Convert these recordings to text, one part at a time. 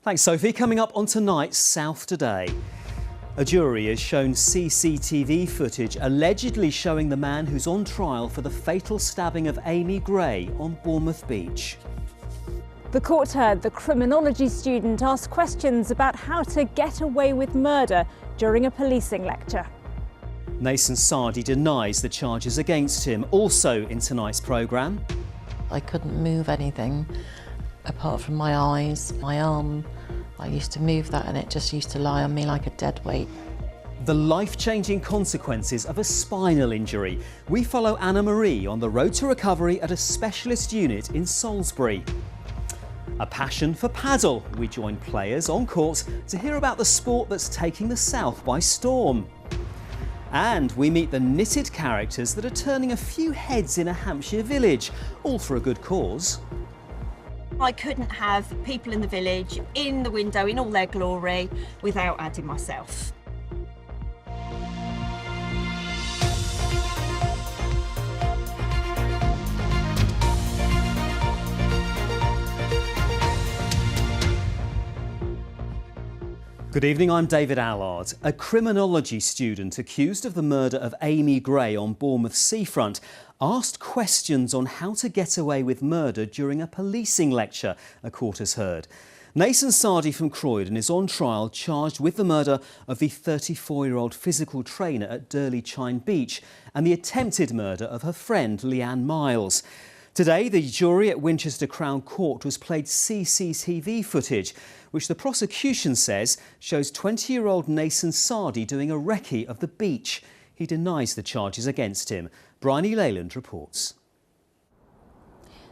Thanks, Sophie. Coming up on tonight's South Today. A jury has shown CCTV footage allegedly showing the man who's on trial for the fatal stabbing of Amy Gray on Bournemouth Beach. The court heard the criminology student ask questions about how to get away with murder during a policing lecture. Nathan Sardi denies the charges against him. Also in tonight's programme. I couldn't move anything apart from my eyes, my arm. I used to move that and it just used to lie on me like a dead weight. The life-changing consequences of a spinal injury. We follow Anna Marie on the road to recovery at a specialist unit in Salisbury. A passion for paddle. We join players on court to hear about the sport that's taking the South by storm. And we meet the knitted characters that are turning a few heads in a Hampshire village, all for a good cause. I couldn't have people in the village in the window in all their glory without adding myself. Good evening, I'm David Allard. A criminology student accused of the murder of Amy Gray on Bournemouth seafront asked questions on how to get away with murder during a policing lecture, a court has heard. Nathan Sardi from Croydon is on trial charged with the murder of the 34-year-old physical trainer at Chine Beach and the attempted murder of her friend Leanne Miles. Today, the jury at Winchester Crown Court was played CCTV footage, which the prosecution says shows 20-year-old Nathan Sardi doing a recce of the beach. He denies the charges against him. Bryony Leyland reports.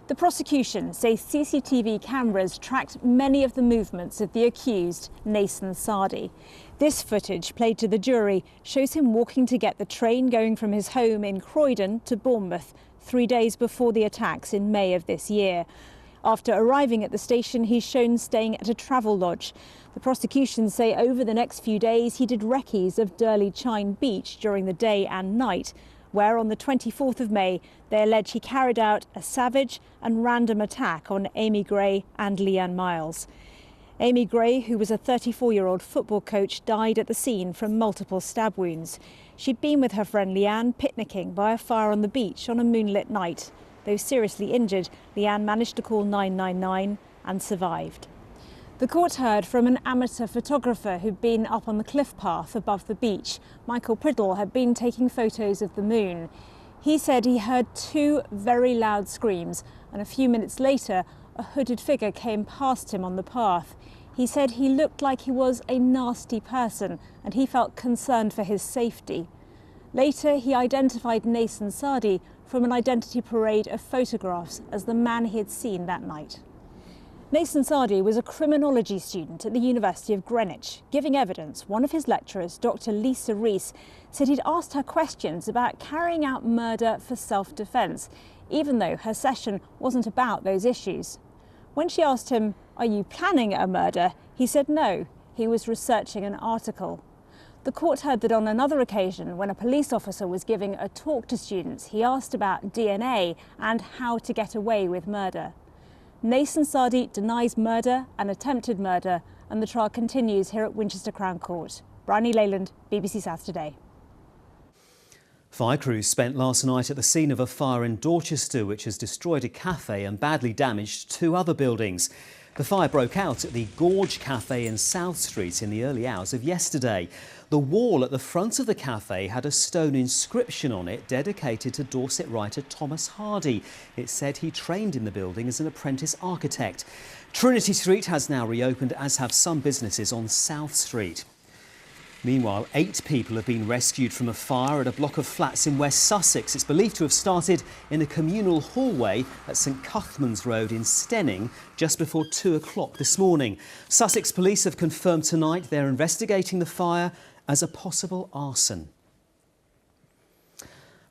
The prosecution say CCTV cameras tracked many of the movements of the accused, Nathan Sardi. This footage, played to the jury, shows him walking to get the train going from his home in Croydon to Bournemouth 3 days before the attacks in May of this year. After arriving at the station, he's shown staying at a travel lodge. The prosecution say over the next few days he did recce's of Chine Beach during the day and night, where on the 24th of May they allege he carried out a savage and random attack on Amy Gray and Leanne Miles. Amy Gray, who was a 34-year-old football coach, died at the scene from multiple stab wounds. She'd been with her friend Leanne picnicking by a fire on the beach on a moonlit night. Though seriously injured, Leanne managed to call 999 and survived. The court heard from an amateur photographer who'd been up on the cliff path above the beach. Michael Priddle had been taking photos of the moon. He said he heard two very loud screams, and a few minutes later a hooded figure came past him on the path. He said he looked like he was a nasty person and he felt concerned for his safety. Later he identified Nathan Sardi from an identity parade of photographs as the man he had seen that night. Nathan Sardi was a criminology student at the University of Greenwich. Giving evidence, one of his lecturers, Dr. Lisa Rees, said he'd asked her questions about carrying out murder for self-defence, even though her session wasn't about those issues. When she asked him, "Are you planning a murder?" he said no, he was researching an article. The court heard that on another occasion, when a police officer was giving a talk to students, he asked about DNA and how to get away with murder. Nathan Sardi denies murder and attempted murder, and the trial continues here at Winchester Crown Court. Bryony Leyland, BBC South Today. Fire crews spent last night at the scene of a fire in Dorchester, which has destroyed a cafe and badly damaged two other buildings. The fire broke out at the Gorge Cafe in South Street in the early hours of yesterday. The wall at the front of the cafe had a stone inscription on it dedicated to Dorset writer Thomas Hardy. It said he trained in the building as an apprentice architect. Trinity Street has now reopened, as have some businesses on South Street. Meanwhile, 8 people have been rescued from a fire at a block of flats in West Sussex. It's believed to have started in a communal hallway at St Cuthman's Road in Stenning just before 2 o'clock this morning. Sussex police have confirmed tonight they're investigating the fire as a possible arson.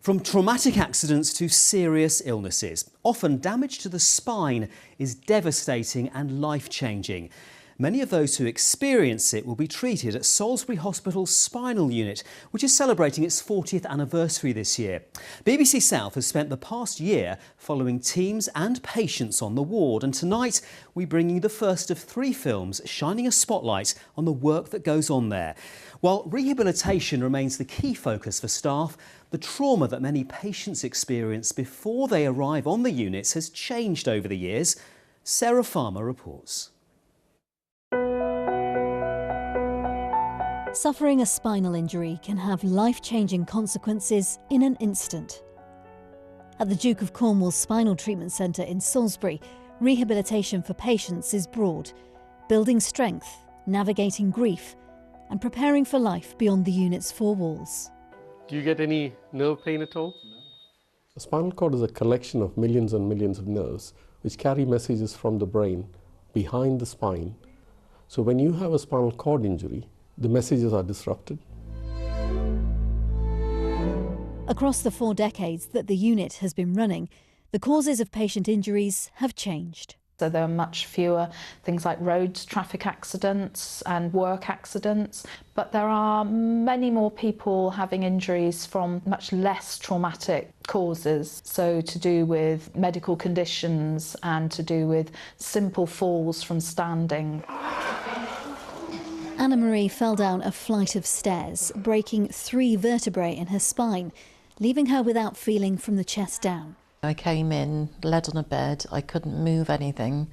From traumatic accidents to serious illnesses, often damage to the spine is devastating and life-changing. Many of those who experience it will be treated at Salisbury Hospital's spinal unit, which is celebrating its 40th anniversary this year. BBC South has spent the past year following teams and patients on the ward, and tonight we bring you the first of 3 films shining a spotlight on the work that goes on there. While rehabilitation remains the key focus for staff, the trauma that many patients experience before they arrive on the units has changed over the years. Sarah Farmer reports. Suffering a spinal injury can have life-changing consequences in an instant. At the Duke of Cornwall's Spinal Treatment Centre in Salisbury, rehabilitation for patients is broad, building strength, navigating grief, and preparing for life beyond the unit's 4 walls. Do you get any nerve pain at all? The spinal cord is a collection of millions and millions of nerves which carry messages from the brain behind the spine. So when you have a spinal cord injury, the messages are disrupted. Across the 4 decades that the unit has been running, the causes of patient injuries have changed. So there are much fewer things like road traffic accidents and work accidents, but there are many more people having injuries from much less traumatic causes. So to do with medical conditions and to do with simple falls from standing. Anna-Marie fell down a flight of stairs, breaking 3 vertebrae in her spine, leaving her without feeling from the chest down. I came in, led on a bed, I couldn't move anything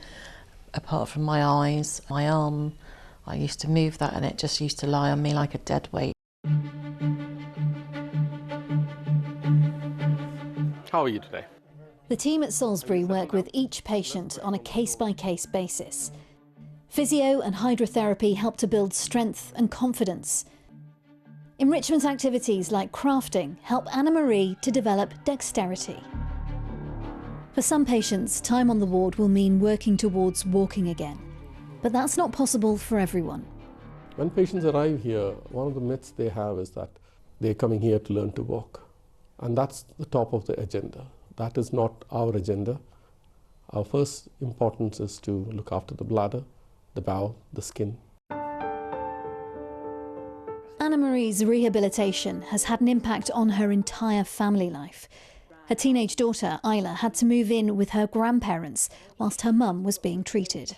apart from my eyes, my arm. I used to move that and it just used to lie on me like a dead weight. How are you today? The team at Salisbury work with each patient on a case-by-case basis. Physio and hydrotherapy help to build strength and confidence. Enrichment activities like crafting help Anna-Marie to develop dexterity. For some patients, time on the ward will mean working towards walking again. But that's not possible for everyone. When patients arrive here, one of the myths they have is that they're coming here to learn to walk. And that's the top of the agenda. That is not our agenda. Our first importance is to look after the bladder, the bowel, the skin. Anna-Marie's rehabilitation has had an impact on her entire family life. Her teenage daughter, Isla, had to move in with her grandparents whilst her mum was being treated.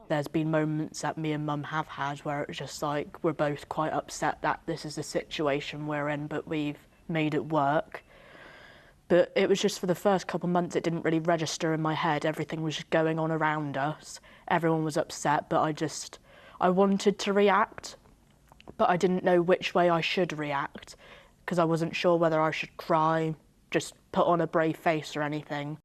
There's been moments that me and mum have had where it's just like we're both quite upset that this is the situation we're in, but we've made it work. But it was just for the first couple of months it didn't really register in my head. Everything was just going on around us. Everyone was upset, but I wanted to react, but I didn't know which way I should react because I wasn't sure whether I should cry, just put on a brave face or anything.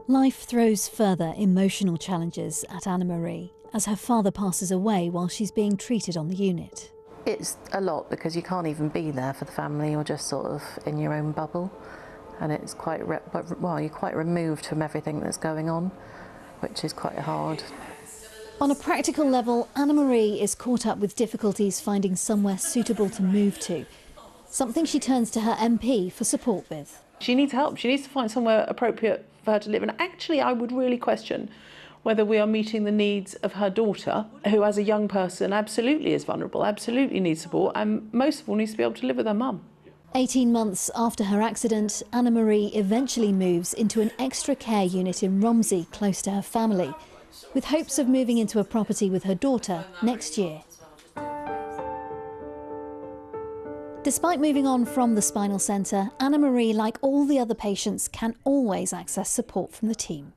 Life throws further emotional challenges at Anna-Marie as her father passes away while she's being treated on the unit. It's a lot because you can't even be there for the family, you're just sort of in your own bubble, and it's quite, you're quite removed from everything that's going on, which is quite hard. On a practical level, Anna-Marie is caught up with difficulties finding somewhere suitable to move to, something she turns to her MP for support with. She needs help. She needs to find somewhere appropriate for her to live. And actually, I would really question whether we are meeting the needs of her daughter, who as a young person absolutely is vulnerable, absolutely needs support, and most of all needs to be able to live with her mum. 18 months after her accident, Anna-Marie eventually moves into an extra care unit in Romsey, close to her family, with hopes of moving into a property with her daughter next year. Despite moving on from the spinal centre, Anna-Marie, like all the other patients, can always access support from the team.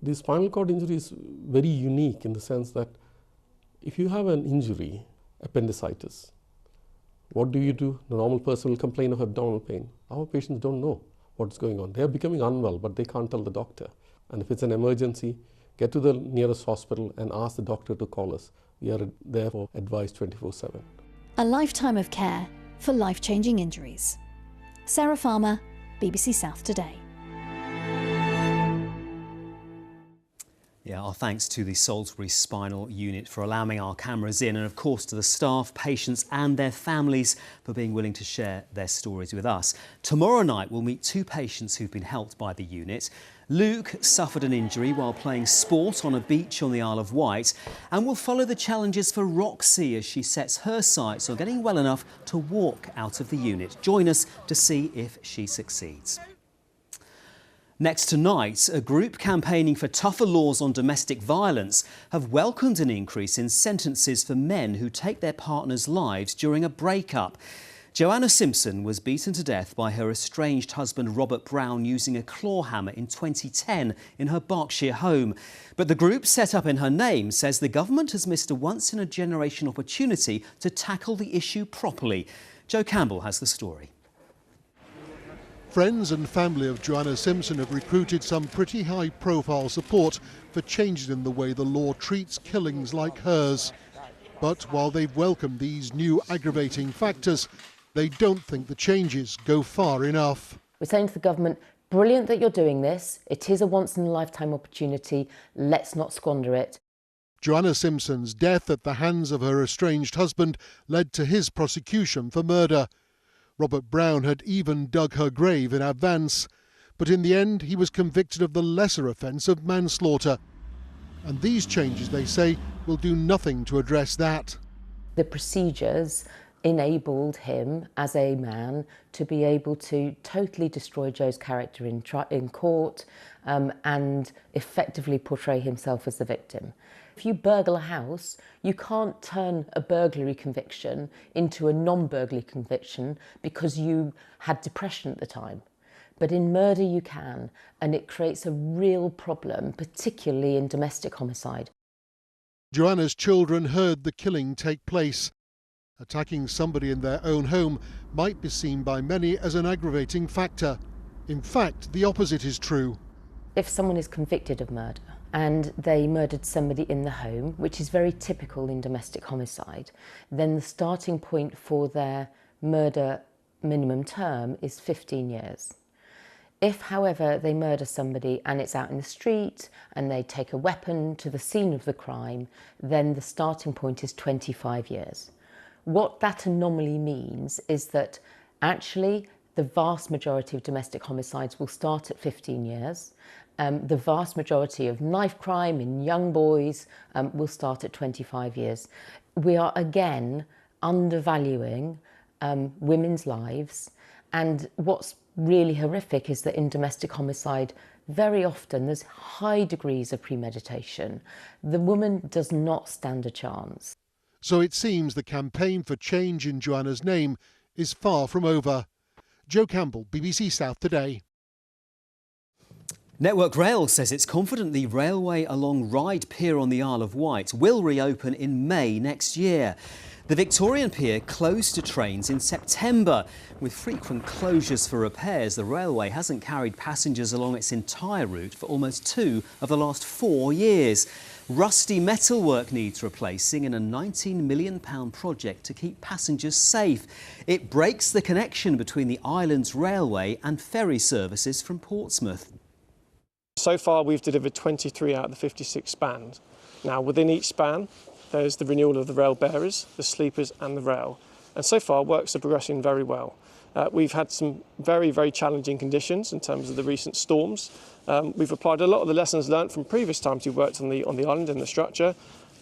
The spinal cord injury is very unique in the sense that if you have an injury, appendicitis, what do? The normal person will complain of abdominal pain. Our patients don't know what's going on. They are becoming unwell, but they can't tell the doctor. And if it's an emergency, get to the nearest hospital and ask the doctor to call us. We are there for advice 24/7. A lifetime of care for life-changing injuries. Sarah Farmer, BBC South Today. Yeah, our thanks to the Salisbury Spinal Unit for allowing our cameras in, and of course to the staff, patients and their families for being willing to share their stories with us. Tomorrow night we'll meet two patients who've been helped by the unit. Luke suffered an injury while playing sport on a beach on the Isle of Wight, and we'll follow the challenges for Roxy as she sets her sights on getting well enough to walk out of the unit. Join us to see if she succeeds. Next tonight, a group campaigning for tougher laws on domestic violence have welcomed an increase in sentences for men who take their partners' lives during a breakup. Joanna Simpson was beaten to death by her estranged husband Robert Brown using a claw hammer in 2010 in her Berkshire home. But the group set up in her name says the government has missed a once-in-a-generation opportunity to tackle the issue properly. Joe Campbell has the story. Friends and family of Joanna Simpson have recruited some pretty high-profile support for changes in the way the law treats killings like hers. But while they've welcomed these new aggravating factors, they don't think the changes go far enough. We're saying to the government, brilliant that you're doing this. It is a once-in-a-lifetime opportunity. Let's not squander it. Joanna Simpson's death at the hands of her estranged husband led to his prosecution for murder. Robert Brown had even dug her grave in advance, but in the end he was convicted of the lesser offence of manslaughter. And these changes, they say, will do nothing to address that. The procedures enabled him, as a man, to be able to totally destroy Joe's character in court and effectively portray himself as the victim. If you burgle a house, you can't turn a burglary conviction into a non-burglary conviction because you had depression at the time. But in murder you can, and it creates a real problem, particularly in domestic homicide. Joanna's children heard the killing take place. Attacking somebody in their own home might be seen by many as an aggravating factor. In fact, the opposite is true. If someone is convicted of murder and they murdered somebody in the home, which is very typical in domestic homicide, then the starting point for their murder minimum term is 15 years. If, however, they murder somebody and it's out in the street and they take a weapon to the scene of the crime, then the starting point is 25 years. What that anomaly means is that actually the vast majority of domestic homicides will start at 15 years. The vast majority of knife crime in young boys will start at 25 years. We are again undervaluing women's lives, and what's really horrific is that in domestic homicide very often there's high degrees of premeditation. The woman does not stand a chance. So it seems the campaign for change in Joanna's name is far from over. Joe Campbell, BBC South Today. Network Rail says it's confident the railway along Ryde Pier on the Isle of Wight will reopen in May next year. The Victorian Pier closed to trains in September. With frequent closures for repairs, the railway hasn't carried passengers along its entire route for almost 2 of the last 4 years. Rusty metalwork needs replacing in a £19 million project to keep passengers safe. It breaks the connection between the island's railway and ferry services from Portsmouth. So far we've delivered 23 out of the 56 spans. Now within each span there's the renewal of the rail bearers, the sleepers and the rail. And so far works are progressing very well. We've had some very, very challenging conditions in terms of the recent storms. We've applied a lot of the lessons learnt from previous times we've worked on the island in the structure,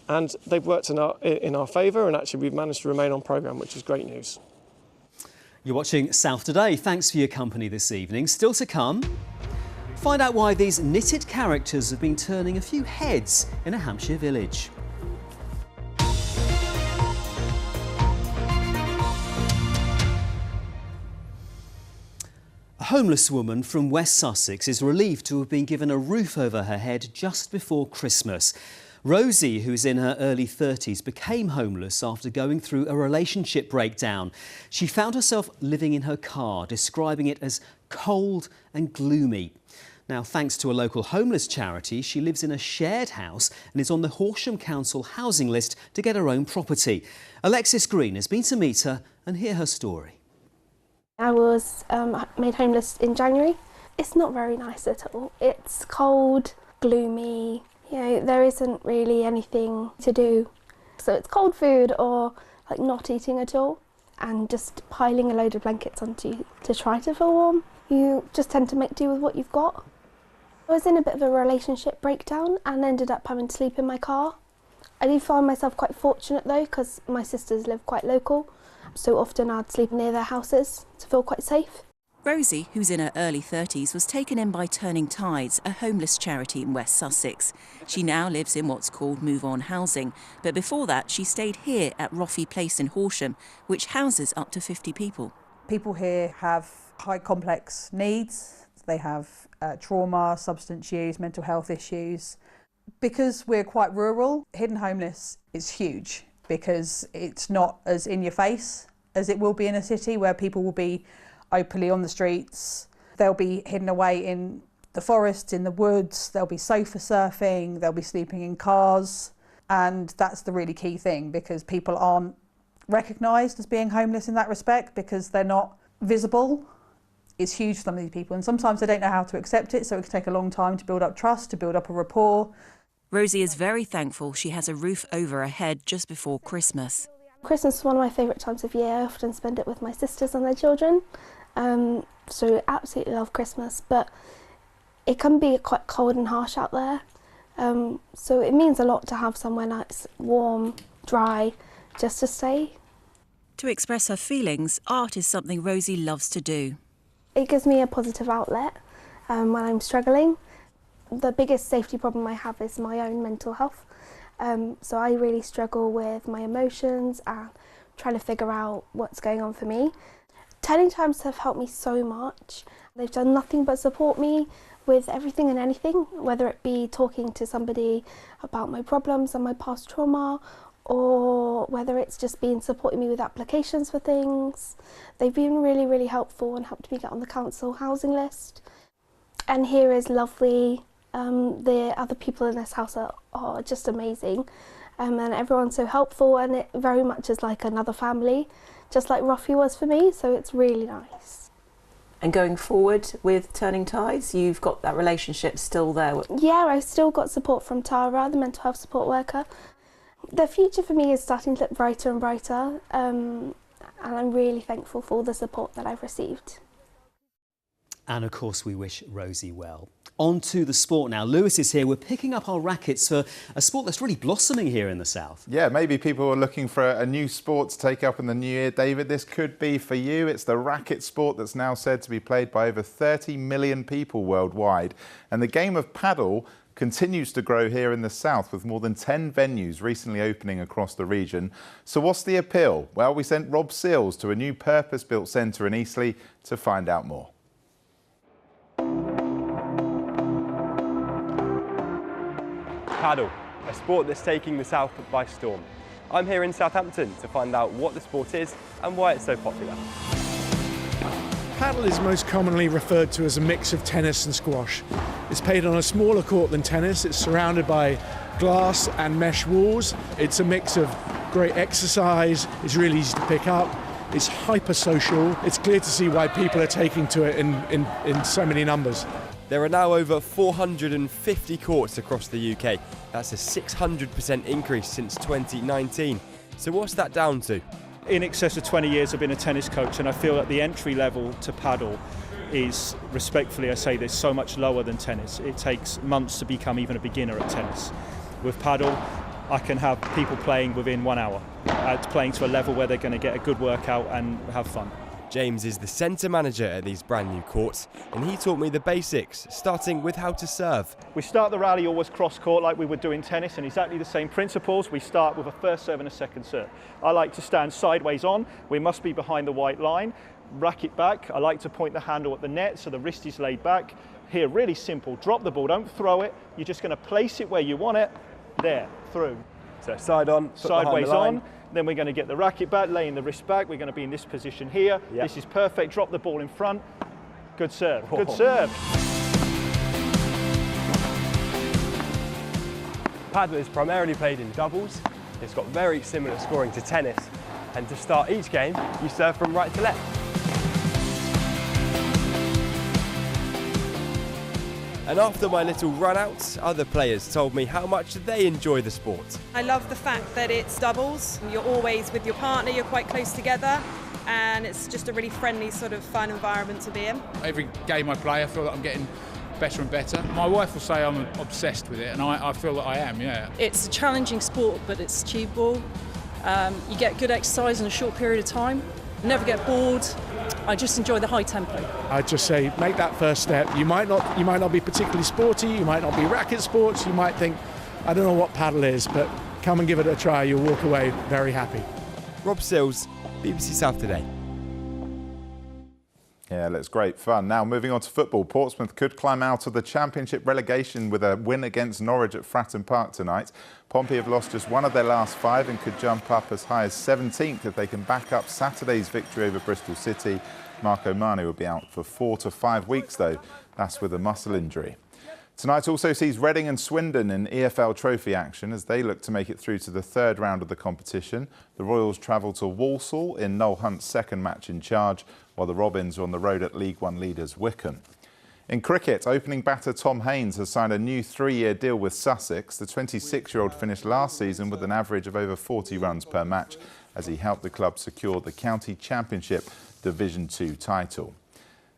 and they've worked in our favour, and actually we've managed to remain on programme, which is great news. You're watching South Today. Thanks for your company this evening. Still to come, find out why these knitted characters have been turning a few heads in a Hampshire village. A homeless woman from West Sussex is relieved to have been given a roof over her head just before Christmas. Rosie, who's in her early 30s, became homeless after going through a relationship breakdown. She found herself living in her car, describing it as cold and gloomy. Now, thanks to a local homeless charity, she lives in a shared house and is on the Horsham Council housing list to get her own property. Alexis Green has been to meet her and hear her story. I was made homeless in January. It's not very nice at all. It's cold, gloomy, You know, there isn't really anything to do. So it's cold food or like not eating at all and just piling a load of blankets onto you to try to feel warm. You just tend to make do with what you've got. I was in a bit of a relationship breakdown and ended up having to sleep in my car. I do find myself quite fortunate though, because my sisters live quite local, so often I'd sleep near their houses to feel quite safe. Rosie, who's in her early 30s, was taken in by Turning Tides, a homeless charity in West Sussex. She now lives in what's called Move On housing, but before that she stayed here at Roffey Place in Horsham, which houses up to 50 people. People here have high complex needs. They have trauma, substance use, mental health issues. Because we're quite rural, hidden homeless is huge because it's not as in your face as it will be in a city where people will be openly on the streets. They'll be hidden away in the forests, in the woods, they'll be sofa surfing, they'll be sleeping in cars, and that's the really key thing because people aren't recognised as being homeless in that respect because they're not visible. It's huge for some of these people and sometimes they don't know how to accept it, so it can take a long time to build up trust, to build up a rapport. Rosie is very thankful she has a roof over her head just before Christmas. Christmas is one of my favourite times of year. I often spend it with my sisters and their children. So I absolutely love Christmas, but it can be quite cold and harsh out there. So it means a lot to have somewhere nice, warm, dry, just to stay. To express her feelings, art is something Rosie loves to do. It gives me a positive outlet when I'm struggling. The biggest safety problem I have is my own mental health. So I really struggle with my emotions and trying to figure out what's going on for me. Turning Times have helped me so much. They've done nothing but support me with everything and anything, whether it be talking to somebody about my problems and my past trauma, or whether it's just been supporting me with applications for things. They've been really, really helpful and helped me get on the council housing list. And here is lovely. The other people in this house are just amazing, and everyone's so helpful, and it very much is like another family, just like Roffey was for me, so it's really nice. And going forward with Turning Tides, you've got that relationship still there? Yeah, I've still got support from Tara, the mental health support worker. The future for me is starting to look brighter and brighter, and I'm really thankful for all the support that I've received. And of course we wish Rosie well. On to the sport now. Lewis is here. We're picking up our rackets for a sport that's really blossoming here in the south. Yeah, maybe people are looking for a new sport to take up in the new year. David, this could be for you. It's the racket sport that's now said to be played by over 30 million people worldwide. And the game of paddle continues to grow here in the south, with more than 10 venues recently opening across the region. So what's the appeal? Well, we sent Rob Seals to a new purpose-built centre in Eastleigh to find out more. Paddle, a sport that's taking the south by storm. I'm here in Southampton to find out what the sport is and why it's so popular. Paddle is most commonly referred to as a mix of tennis and squash. It's played on a smaller court than tennis. It's surrounded by glass and mesh walls. It's a mix of great exercise. It's really easy to pick up. It's hyper social. It's clear to see why people are taking to it in so many numbers. There are now over 450 courts across the UK. That's a 600% increase since 2019. So what's that down to? In excess of 20 years I've been a tennis coach, and I feel that the entry level to paddle is, respectfully I say this, so much lower than tennis. It takes months to become even a beginner at tennis. With paddle, I can have people playing within 1 hour, playing to a level where they're going to get a good workout and have fun. James is the centre manager at these brand new courts, and he taught me the basics, starting with how to serve. We start the rally always cross court like we would do in tennis, and exactly the same principles. We start with a first serve and a second serve. I like to stand sideways on. We must be behind the white line. Racket back. I like to point the handle at the net so the wrist is laid back. Here, really simple. Drop the ball, don't throw it. You're just going to place it where you want it. There, through. So side on, sideways on. Then we're going to get the racket back, laying the wrist back. We're going to be in this position here. Yep. This is perfect. Drop the ball in front. Good serve. Good serve. Paddle is primarily played in doubles. It's got very similar scoring to tennis. And to start each game, you serve from right to left. And after my little run out, other players told me how much they enjoy the sport. I love the fact that it's doubles. You're always with your partner, you're quite close together, and it's just a really friendly sort of fun environment to be in. Every game I play, I feel that I'm getting better and better. My wife will say I'm obsessed with it, and I feel that I am, yeah. It's a challenging sport, but it's achievable. You get good exercise in a short period of time. Never get bored. I just enjoy the high tempo. I'd just say make that first step. You might not be particularly sporty, you might not be racket sports, you might think, I don't know what paddle is, but come and give it a try, you'll walk away very happy. Rob Sills, BBC South Today. Yeah, looks great fun. Now, moving on to football, Portsmouth could climb out of the Championship relegation with a win against Norwich at Fratton Park tonight. Pompey have lost just one of their last 5 and could jump up as high as 17th if they can back up Saturday's victory over Bristol City. Marco Manu will be out for 4 to 5 weeks, though. That's with a muscle injury. Tonight also sees Reading and Swindon in EFL Trophy action as they look to make it through to the 3rd round of the competition. The Royals travel to Walsall in Noel Hunt's 2nd match in charge, while the Robins are on the road at League One leaders Wycombe. In cricket, opening batter Tom Haines has signed a new 3-year deal with Sussex. The 26-year-old finished last season with an average of over 40 runs per match as he helped the club secure the County Championship Division 2 title.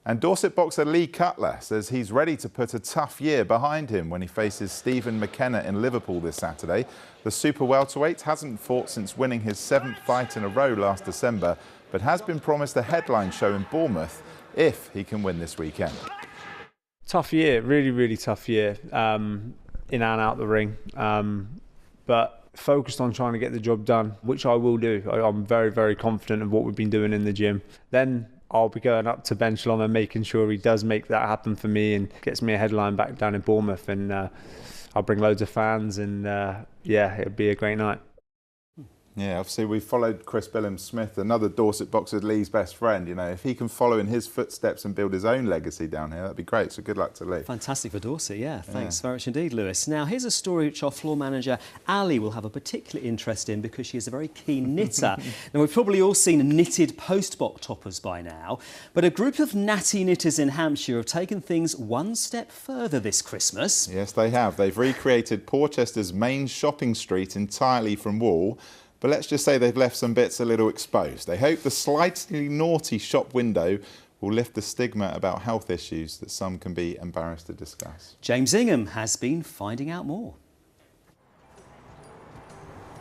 And Dorset boxer Lee Cutler says he's ready to put a tough year behind him when he faces Stephen McKenna in Liverpool this Saturday. The super welterweight hasn't fought since winning his 7th fight in a row last December, but has been promised a headline show in Bournemouth if he can win this weekend. Tough year, really tough year, in and out the ring, but focused on trying to get the job done, which I will do. I'm very confident of what we've been doing in the gym. Then I'll be going up to Ben Shalom and making sure he does make that happen for me and gets me a headline back down in Bournemouth, and I'll bring loads of fans, and yeah, it'll be a great night. Yeah, obviously we followed Chris Billings-Smith, another Dorset boxer, Lee's best friend. You know, if he can follow in his footsteps and build his own legacy down here, that'd be great. So good luck to Lee. Fantastic for Dorset, yeah. Thanks very much indeed, Lewis. Now, here's a story which our floor manager, Ali, will have a particular interest in because she is a very keen knitter. Now, we've probably all seen knitted postbox toppers by now, but a group of natty knitters in Hampshire have taken things one step further this Christmas. Yes, they have. They've recreated Porchester's main shopping street entirely from wool. But let's just say they've left some bits a little exposed. They hope the slightly naughty shop window will lift the stigma about health issues that some can be embarrassed to discuss. James Ingham has been finding out more.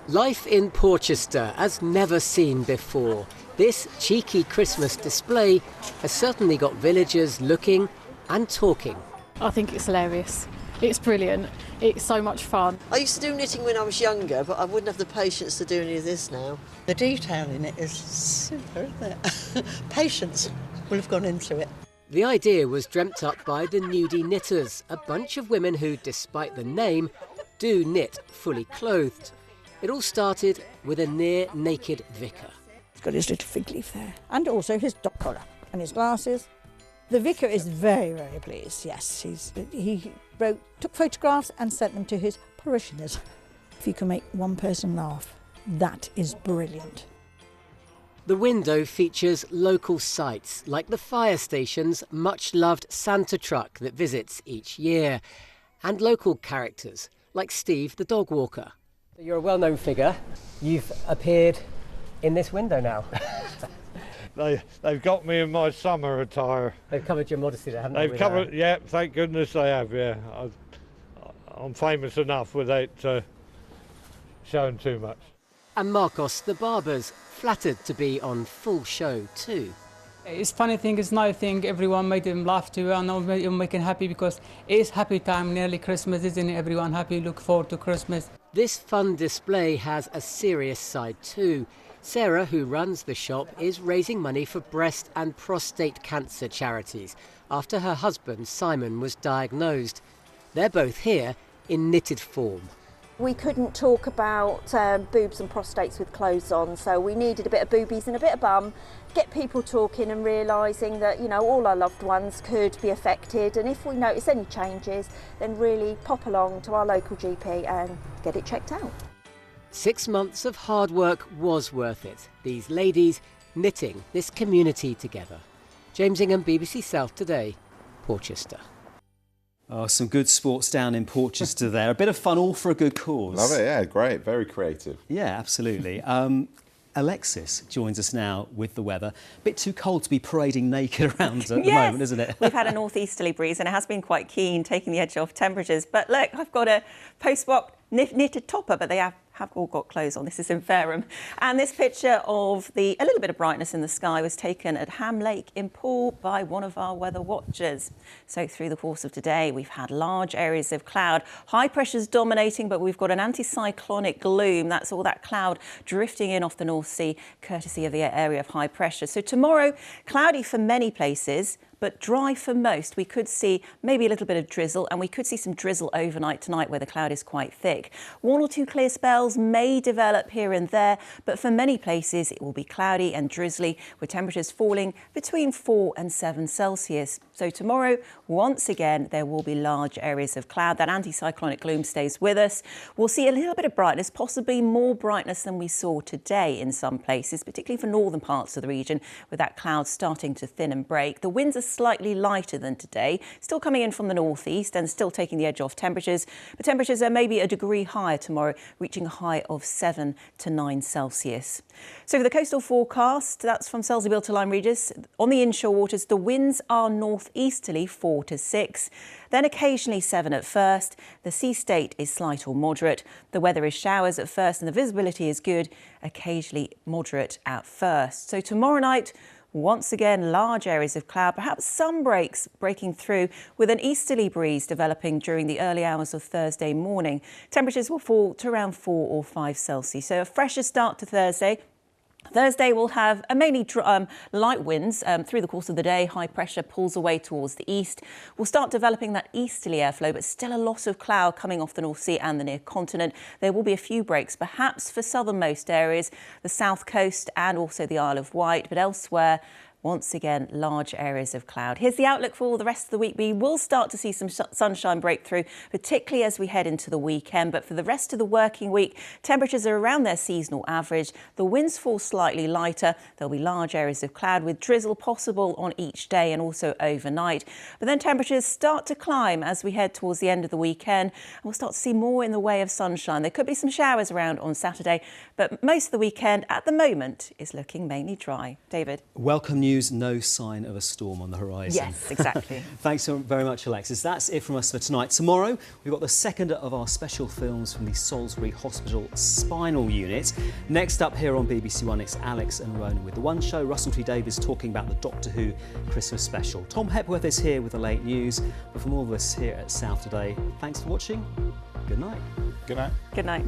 Life in Porchester as never seen before. This cheeky Christmas display has certainly got villagers looking and talking. I think it's hilarious. It's brilliant. It's so much fun. I used to do knitting when I was younger, but I wouldn't have the patience to do any of this now. The detail in it is super, isn't it? Patience will have gone into it. The idea was dreamt up by the Nudie Knitters, a bunch of women who, despite the name, do knit fully clothed. It all started with a near-naked vicar. He's got his little fig leaf there, and also his dog collar and his glasses. The vicar is very pleased, yes. He took photographs and sent them to his parishioners. If you can make one person laugh, that is brilliant. The window features local sights, like the fire station's much-loved Santa truck that visits each year, and local characters, like Steve the dog walker. You're a well-known figure. You've appeared in this window now. They've got me in my summer attire. They've covered your modesty there, haven't they? They've covered, yeah, thank goodness they have, yeah. I'm famous enough without showing too much. And Marcos the barber's flattered to be on full show too. It's funny thing, it's nice thing, everyone made them laugh too, and I'm making happy because it's happy time, nearly Christmas, isn't it? Everyone happy, look forward to Christmas. This fun display has a serious side too. Sarah, who runs the shop, is raising money for breast and prostate cancer charities after her husband, Simon, was diagnosed. They're both here in knitted form. We couldn't talk about boobs and prostates with clothes on, so we needed a bit of boobies and a bit of bum, get people talking and realising that, you know, all our loved ones could be affected, and if we notice any changes, then really pop along to our local GP and get it checked out. 6 months of hard work was worth it. These ladies knitting this community together. James Ingham, BBC South Today, Porchester. Oh, some good sports down in Portchester there. A bit of fun, all for a good cause. Love it, yeah, great, very creative. Yeah, absolutely. Alexis joins us now with the weather. A bit too cold to be parading naked around at the moment, isn't it? We've had a northeasterly breeze and it has been quite keen, taking the edge off temperatures. But look, I've got a post-bok knitted topper, but they have all got clothes on. This is in Fareham. And this picture of a little bit of brightness in the sky was taken at Ham Lake in Poole by one of our weather watchers. So through the course of today, we've had large areas of cloud. High pressure's dominating, but we've got an anticyclonic gloom. That's all that cloud drifting in off the North Sea, courtesy of the area of high pressure. So tomorrow, cloudy for many places, but dry for most. We could see maybe a little bit of drizzle, and we could see some drizzle overnight tonight where the cloud is quite thick. 1 or 2 clear spells may develop here and there, but for many places it will be cloudy and drizzly, with temperatures falling between 4 and 7 Celsius. So tomorrow, once again, there will be large areas of cloud. That anticyclonic gloom stays with us. We'll see a little bit of brightness, possibly more brightness than we saw today in some places, particularly for northern parts of the region, with that cloud starting to thin and break. The winds are slightly lighter than today, still coming in from the northeast and still taking the edge off temperatures. But temperatures are maybe a degree higher tomorrow, reaching a high of 7 to 9 Celsius. So for the coastal forecast, that's from Selseybill to Lyme Regis. On the inshore waters, the winds are northeasterly 4 to 6, then occasionally 7 at first. The sea state is slight or moderate. The weather is showers at first and the visibility is good, occasionally moderate at first. So tomorrow night, once again, large areas of cloud, perhaps some breaks breaking through, with an easterly breeze developing during the early hours of Thursday morning. Temperatures will fall to around 4 or 5 Celsius. So a fresher start to Thursday. Thursday will have a mainly light winds through the course of the day. High pressure pulls away towards the east. We'll start developing that easterly airflow, but still a lot of cloud coming off the North Sea and the near continent. There will be a few breaks, perhaps for southernmost areas, the south coast and also the Isle of Wight, but elsewhere, once again, large areas of cloud. Here's the outlook for the rest of the week. We will start to see some sunshine breakthrough, particularly as we head into the weekend. But for the rest of the working week, temperatures are around their seasonal average. The winds fall slightly lighter. There'll be large areas of cloud with drizzle possible on each day and also overnight. But then temperatures start to climb as we head towards the end of the weekend. And we'll start to see more in the way of sunshine. There could be some showers around on Saturday, but most of the weekend at the moment is looking mainly dry. David. Welcome news. No sign of a storm on the horizon. Yes, exactly. Thanks so very much, Alexis. That's it from us for tonight. Tomorrow, we've got the second of our special films from the Salisbury Hospital Spinal Unit. Next up here on BBC One, it's Alex and Ronan with The One Show. Russell T Davies talking about the Doctor Who Christmas special. Tom Hepworth is here with the late news. But from all of us here at South Today, thanks for watching. Good night. Good night. Good night.